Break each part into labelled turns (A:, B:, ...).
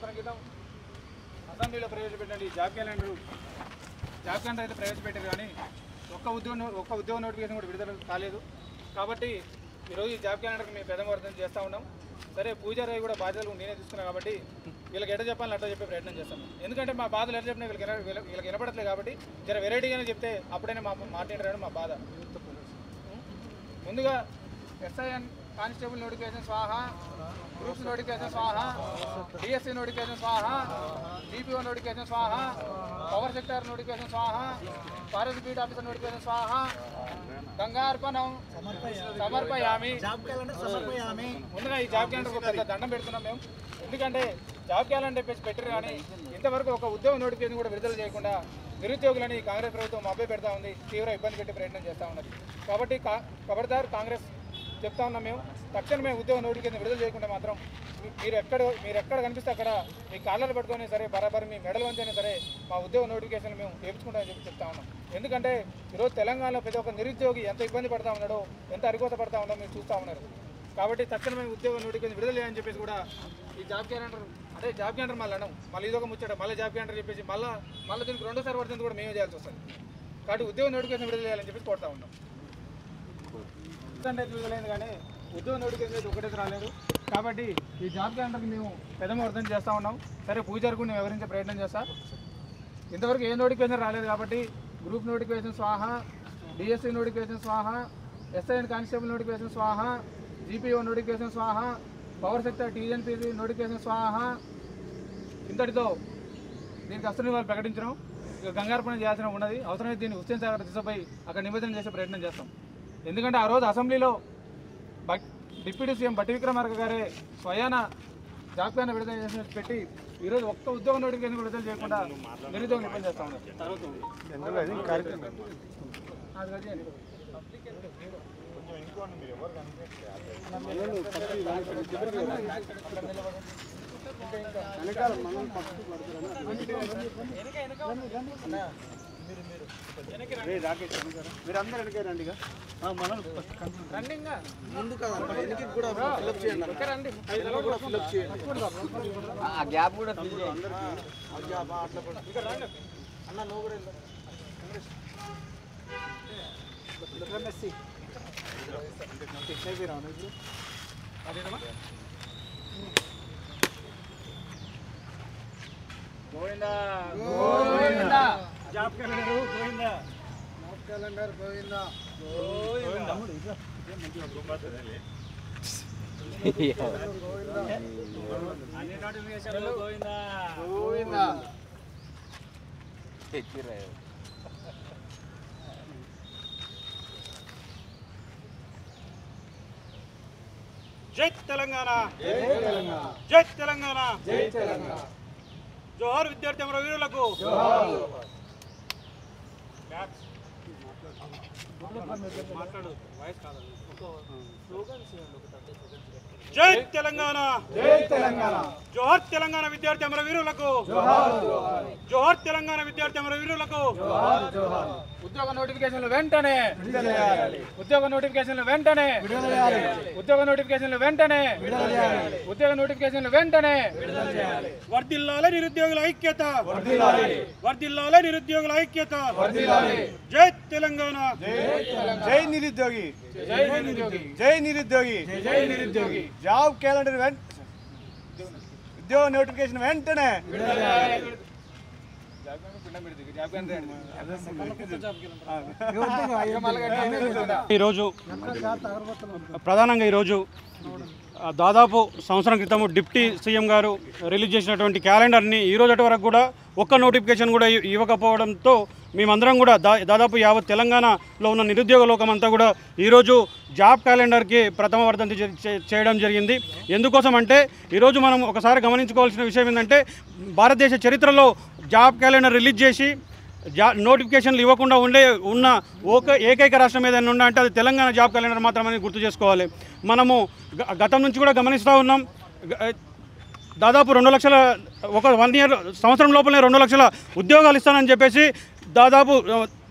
A: సంవత్సరం క్రితం అసెంబ్లీలో ప్రవేశపెట్టిన జాబ్ క్యాలెండర్ అయితే ప్రవేశపెట్టారు, కానీ ఒక్క ఉద్యోగ నోటిఫికేషన్ కూడా విడుదల కాలేదు. కాబట్టి ఈరోజు ఈ జాబ్ క్యాలెండర్కి మేము పెద్దమర్థం చేస్తూ ఉన్నాం. సరే పూజారి కూడా బాధ్యతలు నేనే తీసుకున్నాను కాబట్టి వీళ్ళకి ఎట్లా చెప్పాలని అట్లా చెప్పే ప్రయత్నం చేస్తాను. ఎందుకంటే మా బాధలు ఎట్లా చెప్పినా వీళ్ళకి వినపడట్లేదు కాబట్టి జర వెరైటీగానే చెప్తే అప్పుడైనా మా మాట్లాడారని మా బాధ. ముందుగా ఎస్ఐఎన్ కానిస్టేబుల్ నోటిఫికేషన్ స్వాహా, గ్రూప్స్ నోటిఫికేషన్ స్వాహా, డిఎస్సి నోటిఫికేషన్ స్వాహా, డిపిఓ నోటిఫికేషన్ స్వాహా, పవర్ సెక్టర్ నోటిఫికేషన్ స్వాహా, ఫారెస్ట్ బీట్ ఆఫీసర్ నోటిఫికేషన్ స్వాహా, గంగార్పణం సమర్పయామి. ముందుగా ఈ జాబ్ క్యాలెండర్ పెద్ద దండం పెడుతున్నాం మేము. ఎందుకంటే జాబ్ క్యాలెండర్ చెప్పేసి పెట్టారు, కానీ ఇంతవరకు ఒక ఉద్యోగ నోటిఫికేషన్ కూడా విడుదల చేయకుండా నిరుద్యోగులని కాంగ్రెస్ ప్రభుత్వం అబ్బాయి పెడతా ఉంది, తీవ్ర ఇబ్బంది పెట్టే ప్రయత్నం చేస్తూ ఉన్నది. కాబట్టి ఖబర్దార్ కాంగ్రెస్ చెప్తా ఉన్నాం మేము, తక్షణమే ఉద్యోగ నోటిఫికేషన్ విడుదల చేయకుండా మాత్రం మీరు ఎక్కడ కనిపిస్తే అక్కడ మీ కాళ్ళలు పట్టుకొని సరే బరాబర్ మీ మెడల్ వంచైనా సరే మా ఉద్యోగ నోటిఫికేషన్ మేము వేయించుకుంటామని చెప్పి చెప్తా ఉన్నాం. ఎందుకంటే ఈరోజు తెలంగాణలో ప్రతి ఒక్క నిరుద్యోగి ఎంత ఇబ్బంది పడతా ఉన్నాడో, ఎంత అరికోత పడతా ఉన్నాడో మీరు చూస్తూ ఉన్నారు. కాబట్టి తక్షణమే ఉద్యోగ నోటిఫికేషన్ విడుదల చేయాలని చెప్పేసి కూడా ఈ జాబ్ క్యాలెండర్ అంటే జాబ్ క్యాలెండర్ మళ్ళీ అన్నాం, మళ్ళీ ఇదొక ముచ్చట, మళ్ళీ జాబ్ క్యాలెండర్ చెప్పేసి మళ్ళీ దీనికి రెండోసారి పడుతుంది కూడా మేమే చేయాల్సి వస్తుంది. కాబట్టి ఉద్యోగ నోటిఫికేషన్ విడుదల చేయాలని చెప్పేసి కోరుతా ఉన్నాం. అయితే విడుదలైంది కానీ ఉద్యోగ నోటిఫికేషన్ అయితే ఒకటే రాలేదు. కాబట్టి ఈ జాబ్ క్యాలెండర్కి మేము పెద్దమర్థం చేస్తూ ఉన్నాం. సరే పూజారి కూడా నేను వివరించే ప్రయత్నం చేస్తా. ఇంతవరకు ఏ నోటిఫికేషన్ రాలేదు కాబట్టి గ్రూప్ నోటిఫికేషన్ స్వాహా, డిఎస్సి నోటిఫికేషన్ స్వాహా, ఎస్ఐఎన్ కానిస్టేబుల్ నోటిఫికేషన్ స్వాహా, జీపీఓ నోటిఫికేషన్ స్వాహా, పవర్ సెక్టర్ టీఎన్పీసీ నోటిఫికేషన్ స్వాహా. ఇంతటితో దీనికి అసలు వాళ్ళు ప్రకటించడం, ఇక గంగార్పణ చేయాల్సిన ఉన్నది. అవసరమైతే దీన్ని హుస్సేన్ సాగర్ దిశపై అక్కడ నివేదన చేసే ప్రయత్నం చేస్తాం. ఎందుకంటే ఆ రోజు అసెంబ్లీలో డిప్యూటీ సీఎం బట్టి విక్రమార్క గారే స్వయాన జాబ్ క్యాలెండర్ విడుదల చేసి పెట్టి ఈరోజు ఒక్క ఉద్యోగ నోటిఫికేషన్ విడుదల చేయకుండా నిరుద్యోగం ఇబ్బంది చేస్తా ఉన్నారు.
B: మీరు అందరూ వెనకే రండి, ముందు కాదు కూడా ఫిల్అప్ చేయండి, గ్యాప్ కూడా ఫిల్ చేయండి అన్న. నువ్వు కూడా
A: Govinda Govinda, job calendar Govinda, job calendar Govinda Govinda, అన్ని నోటిఫికేషన్లు గోవిందా గోవిందా.
C: జై తెలంగాణ, జై తెలంగాణ, జై తెలంగాణ. జోహార్ విద్యార్థి అమరవీరులకు. జై తెలంగాణ, జై తెలంగాణ. జోహార్ తెలంగాణ విద్యార్థి అమరవీరులకు. జోహార్ తెలంగాణ విద్యార్థి అమరవీరులకు.
A: ఉద్యోగ నోటిఫికేషన్లు వెంటనే, ఉద్యోగ నోటిఫికేషన్లు వెంటనే, ఉద్యోగ నోటిఫికేషన్లు వెంటనే, ఉద్యోగ నోటిఫికేషన్లు వెంటనే.
C: వర్ధిల్లాలే నిరుద్యోగుల ఐక్యత, వర్ధిల్లాలే నిరుద్యోగుల ఐక్యత. జై తెలంగాణ,
B: జై నిరుద్యోగి,
A: జై నిరుద్యోగి,
B: జై నిరుద్యోగి,
A: జై నిరుద్యోగి.
B: జాబ్ క్యాలెండర్ ఉద్యోగ నోటిఫికేషన్ వెంటనే.
C: ప్రధానంగా ఈరోజు దాదాపు సంవత్సరం క్రితం డిప్యూటీ సీఎం గారు రిలీజ్ చేసినటువంటి క్యాలెండర్ని ఈ రోజు వరకు కూడా ఒక్క నోటిఫికేషన్ కూడా ఇవ్వకపోవడంతో మేమందరం కూడా దాదాపు యావత్ తెలంగాణలో ఉన్న నిరుద్యోగ లోకమంతా కూడా ఈరోజు జాబ్ క్యాలెండర్కి ప్రథమ వర్ధంతి చేయడం జరిగింది. ఎందుకోసం అంటే ఈరోజు మనం ఒకసారి గమనించుకోవాల్సిన విషయం ఏంటంటే భారతదేశ చరిత్రలో జాబ్ క్యాలెండర్ రిలీజ్ చేసి నోటిఫికేషన్లు ఇవ్వకుండా ఉన్న ఏకైక రాష్ట్రం ఏదైనా ఉందా అంటే అది తెలంగాణ జాబ్ క్యాలెండర్ మాత్రమే గుర్తు చేసుకోవాలి. మనము గతం నుంచి కూడా గమనిస్తూ ఉన్నాం, దాదాపు 2 లక్షల ఒక 1 ఇయర్ సంవత్సరం లోపలనే 2 లక్షల ఉద్యోగాలు ఇస్తానని చెప్పేసి దాదాపు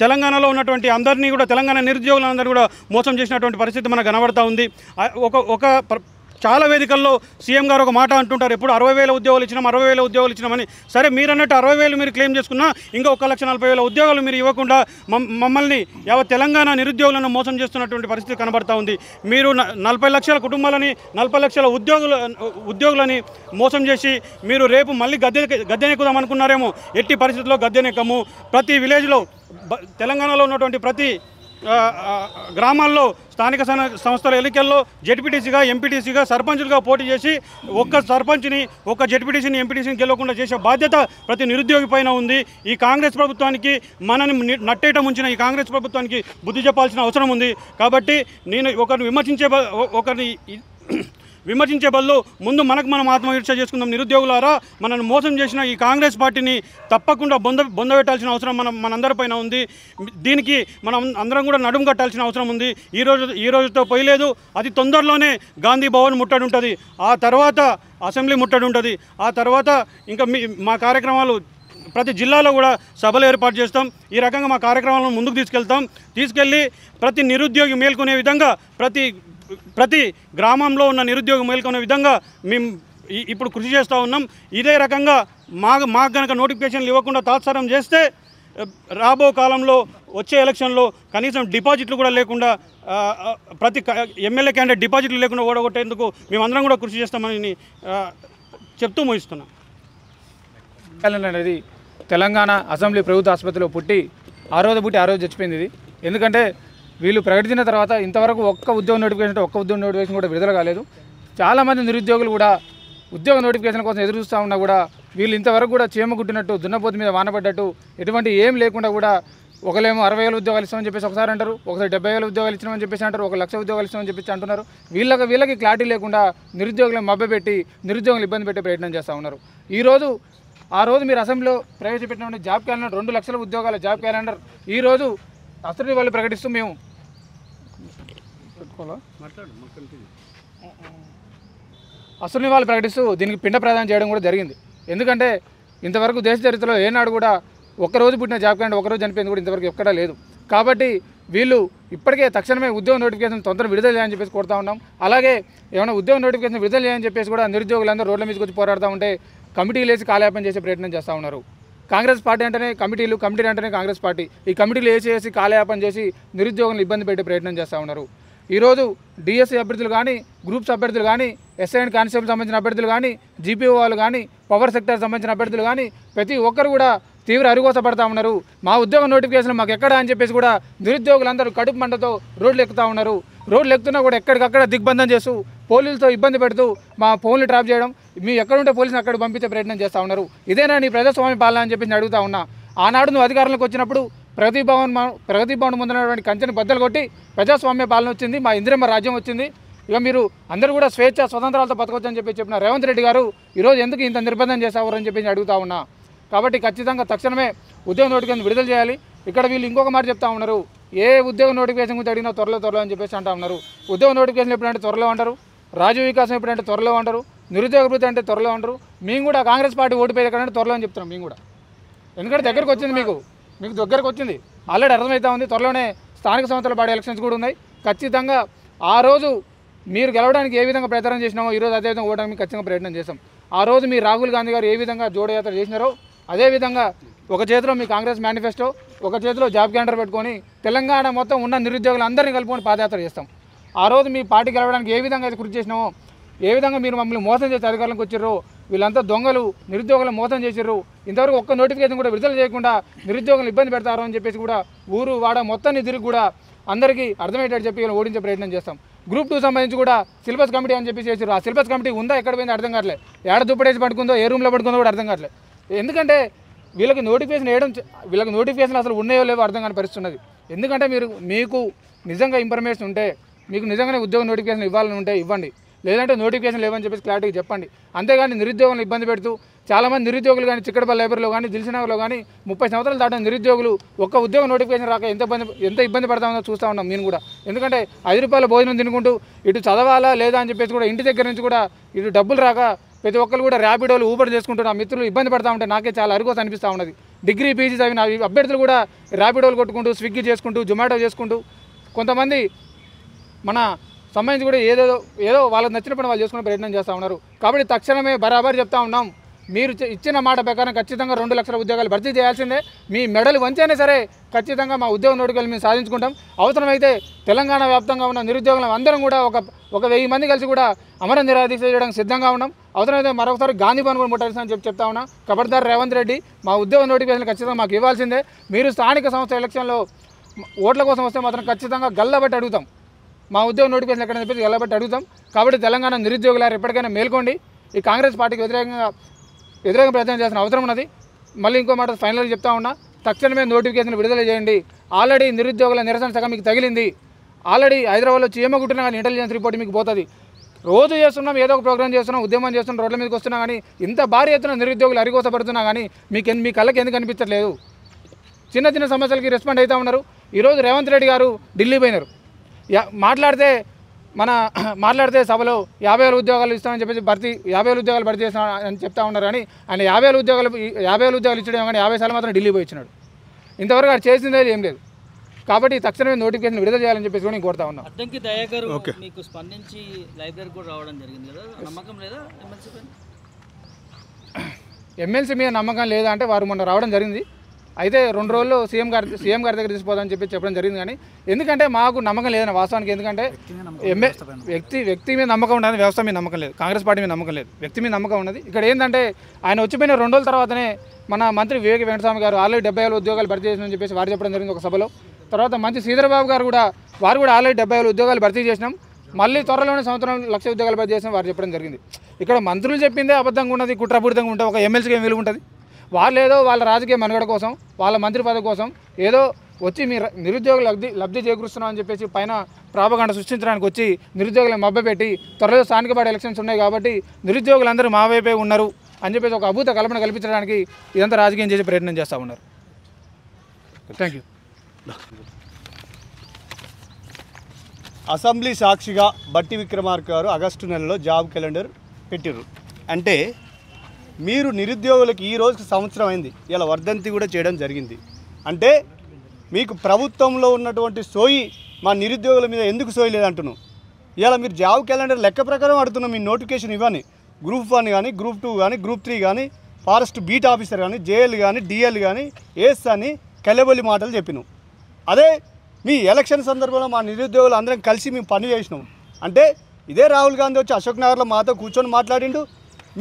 C: తెలంగాణలో ఉన్నటువంటి అందరినీ కూడా తెలంగాణ నిరుద్యోగులందరూ కూడా మోసం చేసినటువంటి పరిస్థితి మనకు కనబడుతూ ఉంది. ఒక చాలా వేదికల్లో సీఎం గారు ఒక మాట అంటుంటారు, ఎప్పుడు 60,000 ఉద్యోగాలు ఇచ్చినాం 60,000 ఉద్యోగాలు ఇచ్చినామని. సరే మీరు అన్నట్టు 60,000 మీరు క్లెయిమ్ చేసుకున్నా ఇంకా 1,40,000 ఉద్యోగాలు మీరు ఇవ్వకుండా మమ్మల్ని యావత్ తెలంగాణ నిరుద్యోగులను మోసం చేస్తున్నటువంటి పరిస్థితి కనబడతా ఉంది. మీరు 40 లక్షల కుటుంబాలని 40 లక్షల ఉద్యోగులని మోసం చేసి మీరు రేపు మళ్ళీ గద్దెనెక్కుదాం అనుకున్నారేమో. ఎట్టి పరిస్థితుల్లో గద్దెనెక్కము. ప్రతి విలేజ్లో తెలంగాణలో ఉన్నటువంటి ప్రతి గ్రామాల్లో స్థానిక సంస్థల ఎన్నికల్లో జెడ్పీటీసీగా ఎంపీటీసీగా సర్పంచులుగా పోటీ చేసి ఒక్క సర్పంచ్ని ఒక్క జెడ్పీటీసీని ఎంపీటీసీని గెలవకుండా చేసే బాధ్యత ప్రతి నిరుద్యోగి పైన ఉంది. ఈ కాంగ్రెస్ ప్రభుత్వానికి మనని నట్టేట ముంచిన ఈ కాంగ్రెస్ ప్రభుత్వానికి బుద్ధి చెప్పాల్సిన అవసరం ఉంది. కాబట్టి నేను ఒకరిని విమర్శించే బదులు ముందు మనకు మనం ఆత్మవిమర్శ చేసుకుందాం. నిరుద్యోగులారా, మనల్ని మోసం చేసిన ఈ కాంగ్రెస్ పార్టీని తప్పకుండా బొందబెట్టాల్సిన అవసరం మనందరిపైన ఉంది. దీనికి మనం అందరం కూడా నడుము కట్టాల్సిన అవసరం ఉంది. ఈ రోజుతో పోయలేదు. అతి తొందరలోనే గాంధీ భవన్ ముట్టడి ఉంటుంది, ఆ తర్వాత అసెంబ్లీ ముట్టడి ఉంటుంది, ఆ తర్వాత ఇంకా మా కార్యక్రమాలు ప్రతి జిల్లాలో కూడా సభలు ఏర్పాటు చేస్తాం. ఈ రకంగా మా కార్యక్రమాలను ముందుకు తీసుకెళ్ళి ప్రతి నిరుద్యోగి మేల్కొనే విధంగా ప్రతి గ్రామంలో ఉన్న నిరుద్యోగం మేల్కొనే విధంగా మేము ఇప్పుడు కృషి చేస్తూ ఉన్నాం. ఇదే రకంగా మాకు కనుక నోటిఫికేషన్లు ఇవ్వకుండా తాత్సారం చేస్తే రాబో కాలంలో వచ్చే ఎలక్షన్లో కనీసం డిపాజిట్లు కూడా లేకుండా ప్రతి ఎమ్మెల్యే క్యాండిడేట్ డిపాజిట్లు లేకుండా ఓడగొట్టేందుకు మేమందరం కూడా కృషి చేస్తామని చెప్తూ ముగిస్తున్నాం.
A: అనేది తెలంగాణ అసెంబ్లీ ప్రభుత్వ ఆసుపత్రిలో పుట్టి ఆ రోజు చచ్చిపోయింది ఇది. ఎందుకంటే వీళ్ళు ప్రకటించిన తర్వాత ఇంతవరకు ఒక్క ఉద్యోగ నోటిఫికేషన్ కూడా విడుదల కాలేదు. చాలామంది నిరుద్యోగులు కూడా ఉద్యోగ నోటిఫికేషన్ కోసం ఎదురు చూస్తూ ఉన్నా కూడా వీళ్ళు ఇంతవరకు కూడా చీమ గుట్టినట్టు దున్నపోతు మీద వానపడ్డట్టు ఎటువంటి ఏం లేకుండా కూడా ఒకలేమో 60,000 ఉద్యోగాలు ఇస్తామని చెప్పేసి ఒకసారి అంటారు, ఒకసారి 70,000 ఉద్యోగాలు ఇచ్చినామని చెప్పేసి అంటారు, 1,00,000 ఉద్యోగాలు ఇస్తామని చెప్పేసి అంటున్నారు. వీళ్ళకి క్లారిటీ లేకుండా నిరుద్యోగులను మభ్యపెట్టి నిరుద్యోగులు ఇబ్బంది పెట్టే ప్రయత్నం చేస్తూ ఉన్నారు. ఆ రోజు మీరు అసెంబ్లీలో ప్రవేశపెట్టిన జాబ్ క్యాలెండర్ 2 లక్షల ఉద్యోగాల జాబ్ క్యాలెండర్ ఈరోజు అసలు వాళ్ళు ప్రకటిస్తూ మేము అసలు వాళ్ళు ప్రకటిస్తూ దీనికి పిండ ప్రదానం చేయడం కూడా జరిగింది. ఎందుకంటే ఇంతవరకు దేశ చరిత్రలో ఏనాడు కూడా ఒక్కరోజు పుట్టిన జాబ్ క్యాలెండర్ ఒక్కరోజు చనిపోయింది కూడా ఇంతవరకు ఎక్కడా లేదు. కాబట్టి వీళ్ళు ఇప్పటికే తక్షణమే ఉద్యోగ నోటిఫికేషన్ తొందరగా విడుదల చేయాలని చెప్పేసి కోరుతా ఉన్నాం. అలాగే ఏమైనా ఉద్యోగ నోటిఫికేషన్ విడుదల చేయాలని చెప్పేసి కూడా నిరుద్యోగులందరూ రోడ్ల మీదకి వచ్చి పోరాడుతూ ఉంటే కమిటీలు వేసి కాలయాపన చేసే ప్రయత్నం చేస్తూ ఉన్నారు. కాంగ్రెస్ పార్టీ అంటేనే కమిటీ అంటేనే కాంగ్రెస్ పార్టీ. ఈ కమిటీలు వేసి కాలయాపన చేసి నిరుద్యోగులను ఇబ్బంది పెట్టే ప్రయత్నం చేస్తూ ఉన్నారు. ఈరోజు డిఎస్సీ అభ్యర్థులు కానీ, గ్రూప్స్ అభ్యర్థులు కానీ, ఎస్ఐ అండ్ కానిస్టేబుల్ సంబంధించిన అభ్యర్థులు కానీ, జీపీఓ వాళ్ళు కానీ, పవర్ సెక్టర్ సంబంధించిన అభ్యర్థులు కానీ ప్రతి ఒక్కరు కూడా తీవ్ర అరిగోసపడతా ఉన్నారు. మా ఉద్యోగ నోటిఫికేషన్ మాకు ఎక్కడా అని చెప్పేసి కూడా నిరుద్యోగులందరూ కడుపు మంటతో రోడ్లు ఎక్కుతూ ఉన్నారు. రోడ్లు ఎక్కుతున్నా కూడా ఎక్కడికక్కడ దిగ్బంధం చేస్తూ పోలీసులతో ఇబ్బంది పెడుతూ మా ఫోన్లు ట్రాప్ చేయడం, మీ ఎక్కడుంటే పోలీసులు అక్కడ పంపించే ప్రయత్నం చేస్తూ ఉన్నారు. ఇదేనా నీ ప్రజాస్వామ్య పాలన అని చెప్పేసి అడుగుతా ఉన్నా. ఆనాడు నువ్వు అధికారంలోకి వచ్చినప్పుడు ప్రగతి భవన్ ముందున్నటువంటి కంచెని బద్దలు కొట్టి ప్రజాస్వామ్య పాలన వచ్చింది, మా ఇందిరమ్మ రాజ్యం వచ్చింది, ఇక మీరు అందరూ కూడా స్వేచ్ఛ స్వతంత్రాలతో బతకొచ్చని చెప్పిన రేవంత్ రెడ్డి గారు ఈరోజు ఎందుకు ఇంత నిర్బంధం చేశారు అని చెప్పి అడుగుతా ఉన్నా. కాబట్టి ఖచ్చితంగా తక్షణమే ఉద్యోగ నోటిఫికేషన్ విడుదల చేయాలి. ఇక్కడ వీళ్ళు ఇంకొక మాట చెప్తా ఉన్నారు, ఏ ఉద్యోగ నోటిఫికేషన్ గురించి అడిగినా త్వరలో అని చెప్పేసి అంటా ఉన్నారు. ఉద్యోగ నోటిఫికేషన్ ఎప్పుడంటే త్వరలో అంటారు, రాజీవ్ వికాసం ఎప్పుడంటే త్వరలో అంటారు, నిరుద్యోగ వృత్తి అంటే త్వరలో అంటారు. మేము కూడా కాంగ్రెస్ పార్టీ ఓడిపోయేది ఎక్కడంటే త్వరలో అని చెప్తున్నాం మేము కూడా. ఎందుకంటే దగ్గరకు వచ్చింది, మీకు దగ్గరకు వచ్చింది, ఆల్రెడీ అర్థమవుతా ఉంది. త్వరలోనే స్థానిక సంస్థల పార్టీ ఎలక్షన్స్ కూడా ఉన్నాయి. ఖచ్చితంగా ఆ రోజు మీరు గెలవడానికి ఏ విధంగా ప్రయత్నం చేసినామో ఈరోజు అదేవిధంగా ఓడడానికి ఖచ్చితంగా ప్రయత్నం చేస్తాం. ఆ రోజు మీ రాహుల్ గాంధీ గారు ఏ విధంగా జోడయాత్ర చేసినారో అదేవిధంగా ఒక చేతిలో మీ కాంగ్రెస్ మేనిఫెస్టో, ఒక చేతిలో జాబ్ క్యాలెండర్ పెట్టుకొని తెలంగాణ మొత్తం ఉన్న నిరుద్యోగులు అందరినీ కలుపుకొని పాదయాత్ర చేస్తాం. ఆ రోజు మీ పార్టీ గెలవడానికి ఏ విధంగా అయితే కృషి చేసినామో, ఏ విధంగా మీరు మమ్మల్ని మోసం చేసి అధికారంలోకి వచ్చారో, వీళ్ళంతా దొంగలు, నిరుద్యోగులను మోసం చేసిర్రు, ఇంతవరకు ఒక్క నోటిఫికేషన్ కూడా విడుదల చేయకుండా నిరుద్యోగులు ఇబ్బంది పెడతారు అని చెప్పేసి కూడా ఊరు వాడ మొత్తాన్ని తిరిగి కూడా అందరికీ అర్థమయ్యేటట్టు చెప్పి వీళ్ళని ఓడించే ప్రయత్నం చేస్తాం. గ్రూప్ 2 సంబంధించి కూడా సిలబస్ కమిటీ అని చెప్పి చేసారు. ఆ సిలబస్ కమిటీ ఉందా, ఎక్కడ పోయిందో అర్థం కావట్లేదు, ఏడ దుప్పటేసి పడుకుందో ఏ రూమ్లో పడుకుందో కూడా అర్థం కావట్లేదు. ఎందుకంటే వీళ్ళకి నోటిఫికేషన్ అసలు ఉన్నాయో లేవో అర్థం కాని పరిస్థితి ఉన్నది. ఎందుకంటే మీకు నిజంగా ఇన్ఫర్మేషన్ ఉంటే, మీకు నిజంగానే ఉద్యోగ నోటిఫికేషన్ ఇవ్వాలని ఉంటే ఇవ్వండి, లేదంటే నోటిఫికేషన్ లేవని చెప్పేసి క్లారిటీగా చెప్పండి. అంతేగాని నిరుద్యోగులను ఇబ్బంది పెడుతూ చాలామంది నిరుద్యోగులు కానీ చిక్కడపల్లి లైబ్రరీలో కానీ దిల్సుఖ్నగర్లో కానీ 30 సంవత్సరాలు దాటిన నిరుద్యోగులు ఒక్క ఉద్యోగ నోటిఫికేషన్ రాక ఎంత ఇబ్బంది పడతామో చూస్తూ ఉన్నాం నేను కూడా. ఎందుకంటే 5 రూపాయల భోజనం తినుకుంటూ ఇటు చదవాలా లేదా అని చెప్పేసి కూడా ఇంటి దగ్గర నుంచి కూడా ఇటు డబ్బులు రాక ప్రతి ఒక్కరు కూడా ర్యాపిడోలు ఊబర్ చేసుకుంటూ నా మిత్రులు ఇబ్బంది పడతా ఉంటే నాకే చాలా అరుగోస అనిపిస్తూ ఉన్నది. డిగ్రీ పీజీ చదివిన అభ్యర్థులు కూడా ర్యాపిడోలు కొట్టుకుంటూ, స్విగ్గీ చేసుకుంటూ, జొమాటో చేసుకుంటూ, కొంతమంది మన సంబంధించి కూడా ఏదో వాళ్ళకి నచ్చిన పని వాళ్ళు చేసుకునే ప్రయత్నం చేస్తూ ఉన్నారు. కాబట్టి తక్షణమే బరాబర్ చెప్తా ఉన్నాం, మీరు ఇచ్చిన మాట ప్రకారం ఖచ్చితంగా 2 లక్షల ఉద్యోగాలు భర్తీ చేయాల్సిందే. మీ మెడలు వంచైనా సరే ఖచ్చితంగా మా ఉద్యోగ నోటికలు మేము సాధించుకుంటాం. అవసరమైతే తెలంగాణ వ్యాప్తంగా ఉన్న నిరుద్యోగులు అందరం కూడా ఒక 1000 మంది కలిసి కూడా అమర నిరాదీక్ష చేయడానికి సిద్ధంగా ఉన్నాం. అవసరమైతే మరొకసారి గాంధీ భవన్ కూడా ముట్టాల్సిందని చెప్తా ఉన్నా. ఖబర్దార్ రేవంత్ రెడ్డి, మా ఉద్యోగ నోటిఫికేషన్ ఖచ్చితంగా మాకు ఇవ్వాల్సిందే. మీరు స్థానిక సంస్థ ఎలక్షన్లో ఓట్ల కోసం వస్తే మాత్రం ఖచ్చితంగా గల్లబట్టి అడుగుతాం. మా ఉద్యోగ నోటిఫికేషన్ ఎక్కడ చెప్పేసి గల్లబట్టి అడుగుతాం. కాబట్టి తెలంగాణ నిరుద్యోగులారు ఎప్పటికైనా మేల్కోండి. ఈ కాంగ్రెస్ పార్టీకి వ్యతిరేకంగా ప్రయత్నం చేసిన అవసరం ఉన్నది. మళ్ళీ ఇంకో మాట ఫైనల్గా చెప్తా ఉన్నా, తక్షణమే నోటిఫికేషన్ విడుదల చేయండి. ఆల్రెడీ నిరుద్యోగుల నిరసన సగం మీకు తగిలింది. ఆల్రెడీ హైదరాబాద్లో చీమ కుట్టినా కానీ ఇంటెలిజెన్స్ రిపోర్ట్ మీకు పోతుంది. రోజు చేస్తున్నాం, ఏదో ఒక ప్రోగ్రామ్ చేస్తున్నాం, ఉద్యమం చేస్తున్నాం, రోడ్ల మీదకి వస్తున్నా కానీ ఇంత భారీ ఎత్తున నిరుద్యోగులు అరిగోసపడుతున్నా కానీ మీ కళ్ళకి ఎందుకు అనిపించట్లేదు? చిన్న చిన్న సమస్యలకి రెస్పాండ్ అవుతూ ఉన్నారు. ఈరోజు రేవంత్ రెడ్డి గారు ఢిల్లీ పోయినారు. మాట్లాడితే సభలో 50,000 ఉద్యోగాలు ఇస్తామని చెప్పేసి 50,000 ఉద్యోగాలు భర్తీ చేస్తాం అని చెప్తా ఉన్నారు. కానీ ఆయన 50,000 ఉద్యోగాలు ఇచ్చడం కానీ 50 సార్లు మాత్రం ఢిల్లీ పోయి ఇచ్చినాడు. ఇంతవరకు అది చేసిందే ఏం లేదు. కాబట్టి తక్షణమే నోటిఫికేషన్ విడుదల చేయాలని చెప్పేసి కూడా నేను కోరుతా ఉన్నాను.
D: అద్దంకి దయాకర్ మీకు స్పందించి లైబ్రరీ కూడా రావడం జరిగింది కదా, నమ్మకం లేదా ఎమ్మెల్సీ పైన?
A: ఎమ్మెల్సీ మీద నమ్మకం లేదా అంటే వారు మొన్న రావడం జరిగింది. అయితే 2 రోజుల్లో సీఎం గారి దగ్గర తీసిపోదని చెప్పి చెప్పడం జరిగింది. కానీ ఎందుకంటే మాకు నమ్మకం లేదని వాస్తవానికి. ఎందుకంటే వ్యక్తి మీద నమ్మకం ఉండదు, వ్యవస్థ మీద నమ్మకం లేదు, కాంగ్రెస్ పార్టీ మీద నమ్మకం లేదు, వ్యక్తి మీద నమ్మకం ఉన్నది. ఇక్కడ ఏంటంటే ఆయన వచ్చిపోయిన 2 రోజుల తర్వాతనే మన మంత్రి వివేక్ వెంకటస్వామి గారు ఆల్రెడీ 70,000 ఉద్యోగాలు భర్తీ చేసినామని చెప్పేసి వారు చెప్పడం జరిగింది ఒక సభలో. తర్వాత మంత్రి శ్రీధరబాబు గారు కూడా ఆల్రెడీ 70,000 ఉద్యోగాలు భర్తీ చేసినాం, మళ్ళీ త్వరలోనే సంవత్సరం 1,00,000 ఉద్యోగాలు భర్తీ చేసినాం వారు చెప్పడం జరిగింది. ఇక్కడ మంత్రులు చెప్పిందే అబద్ధంగా ఉన్నది, కుట్రపూరితంగా ఉంటే ఒక ఎమ్మెల్సీకి ఏం విలువ ఉంటుంది? వాళ్ళు ఏదో వాళ్ళ రాజకీయ మనుగడ కోసం, వాళ్ళ మంత్రి పదవి కోసం ఏదో వచ్చి మీరు నిరుద్యోగులు లబ్ధి చేకూరుస్తున్నాం అని చెప్పేసి పైన ప్రాపగాండ సృష్టించడానికి వచ్చి నిరుద్యోగులను మభ్యపెట్టి త్వరలో స్థానిక పార్టీ ఎలక్షన్స్ ఉన్నాయి కాబట్టి నిరుద్యోగులందరూ మా వైపే ఉన్నారు అని చెప్పేసి ఒక అభూత కల్పన కల్పించడానికి ఇదంతా రాజకీయం చేసే ప్రయత్నం చేస్తూ ఉన్నారు. Thank you.
B: అసెంబ్లీ సాక్షిగా బట్టి విక్రమార్క గారు ఆగస్టు నెలలో జాబ్ క్యాలెండర్ పెట్టిర్రు. అంటే మీరు నిరుద్యోగులకు ఈ రోజుకి సంవత్సరం అయింది, ఇలా వర్ధంతి కూడా చేయడం జరిగింది. అంటే మీకు ప్రభుత్వంలో ఉన్నటువంటి సోయి మా నిరుద్యోగుల మీద ఎందుకు సోయి లేదంటున్నాం. ఇలా మీరు జాబ్ క్యాలెండర్ లెక్క ప్రకారం అడుగుతున్నాం. మీ నోటిఫికేషన్ ఇవ్వని గ్రూప్ 1 కానీ, గ్రూప్ 2 కానీ, గ్రూప్ 3 కానీ, ఫారెస్ట్ బీట్ ఆఫీసర్ కానీ, జేఎల్ కానీ, డిఎల్ కానీ, ఏస్ అని కలబొల్లి మాటలు చెప్పినాం. అదే మీ ఎలక్షన్ సందర్భంలో మా నిరుద్యోగులు అందరం కలిసి మేము పని చేసినాం. అంటే ఇదే రాహుల్ గాంధీ వచ్చి అశోక్ నగర్లో మాతో కూర్చొని మాట్లాడిండు.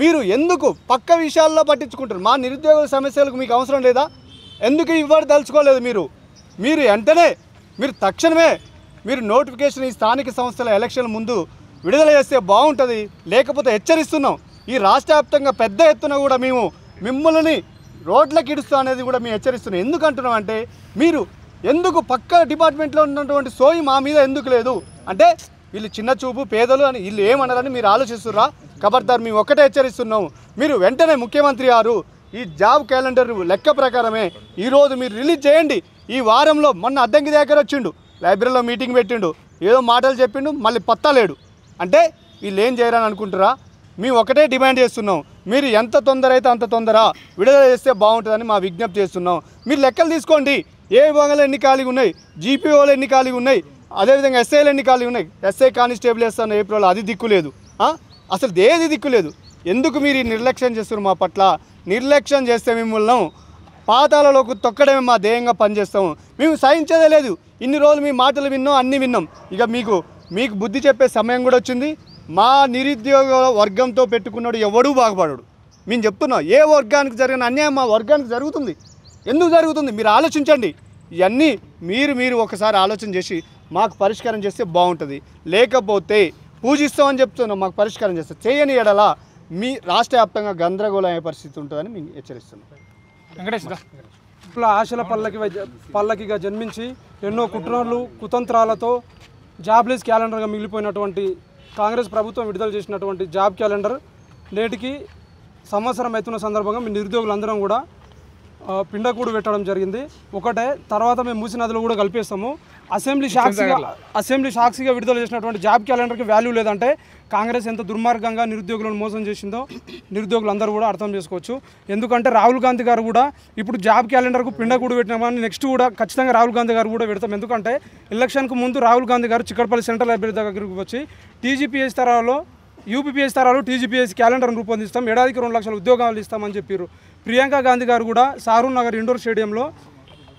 B: మీరు ఎందుకు పక్క విషయాల్లో పట్టించుకుంటారు? మా నిరుద్యోగుల సమస్యలకు మీకు అవసరం లేదా? ఎందుకు ఇవ్వదలుచుకోలేదు? మీరు వెంటనే తక్షణమే నోటిఫికేషన్ ఈ స్థానిక సంస్థల ఎలక్షన్ ముందు విడుదల చేస్తే బాగుంటుంది. లేకపోతే హెచ్చరిస్తున్నాం, ఈ రాష్ట్ర వ్యాప్తంగా పెద్ద ఎత్తున కూడా మేము మిమ్మల్ని రోడ్లకు ఇడుస్తాం అనేది కూడా మేము హెచ్చరిస్తున్నాం. ఎందుకు అంటున్నాం అంటే మీరు ఎందుకు పక్క డిపార్ట్మెంట్లో ఉన్నటువంటి సోయి మా మీద ఎందుకు లేదు అంటే వీళ్ళు చిన్న చూపు పేదలు అని వీళ్ళు ఏమన్నారని మీరు ఆలోచిస్తుర్రా? ఖబర్దార్, మేము ఒక్కటే హెచ్చరిస్తున్నాము. మీరు వెంటనే ముఖ్యమంత్రి గారు ఈ జాబ్ క్యాలెండర్ లెక్క ప్రకారమే ఈరోజు మీరు రిలీజ్ చేయండి. ఈ వారంలో మొన్న అద్దంకి దగ్గర వచ్చిండు, లైబ్రరీలో మీటింగ్ పెట్టిండు, ఏదో మాటలు చెప్పిండు, మళ్ళీ పత్తా లేడు. అంటే వీళ్ళు ఏం చేయరని అనుకుంటారా? మేము ఒకటే డిమాండ్ చేస్తున్నాం, మీరు ఎంత తొందర అయితే అంత తొందర విడుదల చేస్తే బాగుంటుందని మా విజ్ఞప్తి చేస్తున్నాం. మీరు లెక్కలు తీసుకోండి, ఏ విభాగంలో ఎన్ని ఖాళీగా ఉన్నాయి, జీపీఓలో ఎన్ని ఖాళీగా ఉన్నాయి, అదేవిధంగా ఎస్ఐలు ఎన్ని ఖాళీగా ఉన్నాయి. ఎస్ఐ కానిస్టేబుల్ వేస్తాను ఏప్రిల్, అది దిక్కులేదు. అసలు ఏది దిక్కులేదు. ఎందుకు మీరు ఈ నిర్లక్ష్యం చేస్తున్నారు? మా పట్ల నిర్లక్ష్యం చేస్తే మిమ్మల్ని పాతాలలోకి తొక్కడమే మా ధ్యేయంగా పనిచేస్తాము. మేము సహించేదే లేదు. ఇన్ని రోజులు మీ మాటలు విన్నాం, అన్నీ విన్నాం. ఇక మీకు బుద్ధి చెప్పే సమయం కూడా వచ్చింది. మా నిరుద్యోగ వర్గంతో పెట్టుకున్నాడు ఎవడూ బాగుపడాడు. మేము చెప్తున్నాం, ఏ వర్గానికి జరిగిన అన్యాయం మా వర్గానికి జరుగుతుంది. ఎందుకు జరుగుతుంది మీరు ఆలోచించండి. ఇవన్నీ మీరు ఒకసారి ఆలోచన చేసి మాకు పరిష్కారం చేస్తే బాగుంటుంది. లేకపోతే పూజిస్తామని చెప్తున్నాం, మాకు పరిష్కారం చేస్తే చేయని ఎడల మీ రాష్ట్ర వ్యాప్తంగా గందరగోళం అయ్యే పరిస్థితి ఉంటుందని మేము హెచ్చరిస్తున్నాం.
A: వెంకటేష్
E: ఇట్లా ఆశల పల్లకిగా జన్మించి ఎన్నో కుట్రలు కుతంత్రాలతో జాబ్లెస్ క్యాలెండర్గా మిగిలిపోయినటువంటి కాంగ్రెస్ ప్రభుత్వం విడుదల చేసినటువంటి జాబ్ క్యాలెండర్ నేటికి సంవత్సరం అవుతున్న సందర్భంగా మీ నిరుద్యోగులందరం కూడా పిండకూడు పెట్టడం జరిగింది ఒకటే. తర్వాత మేము మూసి నదిలో కూడా కలిపేస్తాము. అసెంబ్లీ సాక్షిగా విడుదల చేసినటువంటి జాబ్ క్యాలెండర్కి వాల్యూ లేదంటే కాంగ్రెస్ ఎంత దుర్మార్గంగా నిరుద్యోగులను మోసం చేసిందో నిరుద్యోగులందరూ కూడా అర్థం చేసుకోవచ్చు. ఎందుకంటే రాహుల్ గాంధీ గారు కూడా ఇప్పుడు జాబ్ క్యాలెండర్కు పిండకూడు పెట్టినామని నెక్స్ట్ కూడా ఖచ్చితంగా రాహుల్ గాంధీ గారు కూడా పెడతాం. ఎందుకంటే ఎలక్షన్కు ముందు రాహుల్ గాంధీ గారు చిక్కడపల్లి సెంట్రల్ లైబ్రరీ దగ్గరికి వచ్చి టీజీపీఎస్ తరాలో యూపీపీఎస్ తరాలు టీజీపీఎస్ క్యాలెండర్ను రూపొందిస్తాం, ఏడాదికి 2 లక్షల ఉద్యోగాలు ఇస్తామని చెప్పారు. ప్రియాంక గాంధీ గారు కూడా సారూర్ నగర్ ఇండోర్ స్టేడియంలో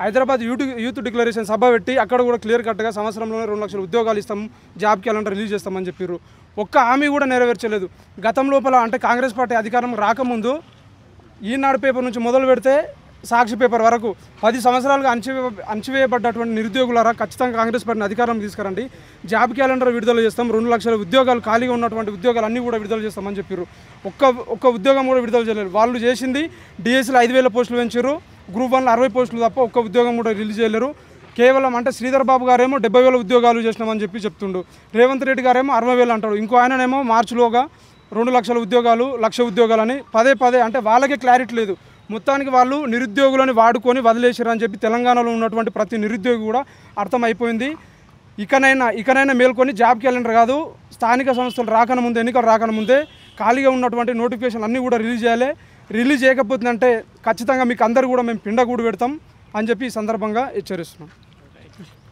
E: హైదరాబాద్ యూత్ డిక్లరేషన్ సభ పెట్టి అక్కడ కూడా క్లియర్ కట్గా సంవత్సరంలోనే 2 లక్షల ఉద్యోగాలు ఇస్తాం, జాబ్ క్యాలెండర్ రిలీజ్ చేస్తామని చెప్పారు. ఒక్క హామీ కూడా నెరవేర్చలేదు. గతం లోపల అంటే కాంగ్రెస్ పార్టీ అధికారం రాకముందు ఈనాడు పేపర్ నుంచి మొదలు పెడితే సాక్షి పేపర్ వరకు 10 సంవత్సరాలుగా అణచివేయబడ్డటువంటి నిరుద్యోగులారా ఖచ్చితంగా కాంగ్రెస్ పార్టీని అధికారం తీసుకురండి, జాబ్ క్యాలెండర్ విడుదల చేస్తాం, 2 లక్షల ఉద్యోగాలు ఖాళీగా ఉన్నటువంటి ఉద్యోగాలు అన్నీ కూడా విడుదల చేస్తామని చెప్పారు. ఒక్క ఉద్యోగం కూడా విడుదల చేయలేదు. వాళ్ళు చేసింది డిఎస్సీలో 5,000 పోస్టులు పెంచారు, గ్రూప్ 1లో 60 పోస్టులు తప్ప ఒక్క ఉద్యోగం కూడా రిలీజ్ చేయలేరు. కేవలం అంటే శ్రీధర్ బాబు గారేమో 70,000 ఉద్యోగాలు చేసినామని చెప్తుండు, రేవంత్ రెడ్డి గారేమో 60,000 అంటాడు, ఇంకో ఆయననేమో మార్చిలోగా 2 లక్షల ఉద్యోగాలు 1,00,000 ఉద్యోగాలు అని పదే అంటే వాళ్ళకే క్లారిటీ లేదు. మొత్తానికి వాళ్ళు నిరుద్యోగులను వాడుకొని వదిలేసారని చెప్పి తెలంగాణలో ఉన్నటువంటి ప్రతి నిరుద్యోగి కూడా అర్థమైపోయింది. ఇకనైనా మేల్కొని జాబ్ క్యాలెండర్ కాదు, స్థానిక సంస్థలు రాకముందే ఎన్నికలు రాకముందే ఖాళీగా ఉన్నటువంటి నోటిఫికేషన్ అన్నీ కూడా రిలీజ్ చేయాలి. రిలీజ్ చేయకపోతుందంటే ఖచ్చితంగా మీకు అందరు కూడా మేము పిండకూడు పెడతాం అని చెప్పి ఈ సందర్భంగా హెచ్చరిస్తున్నాం.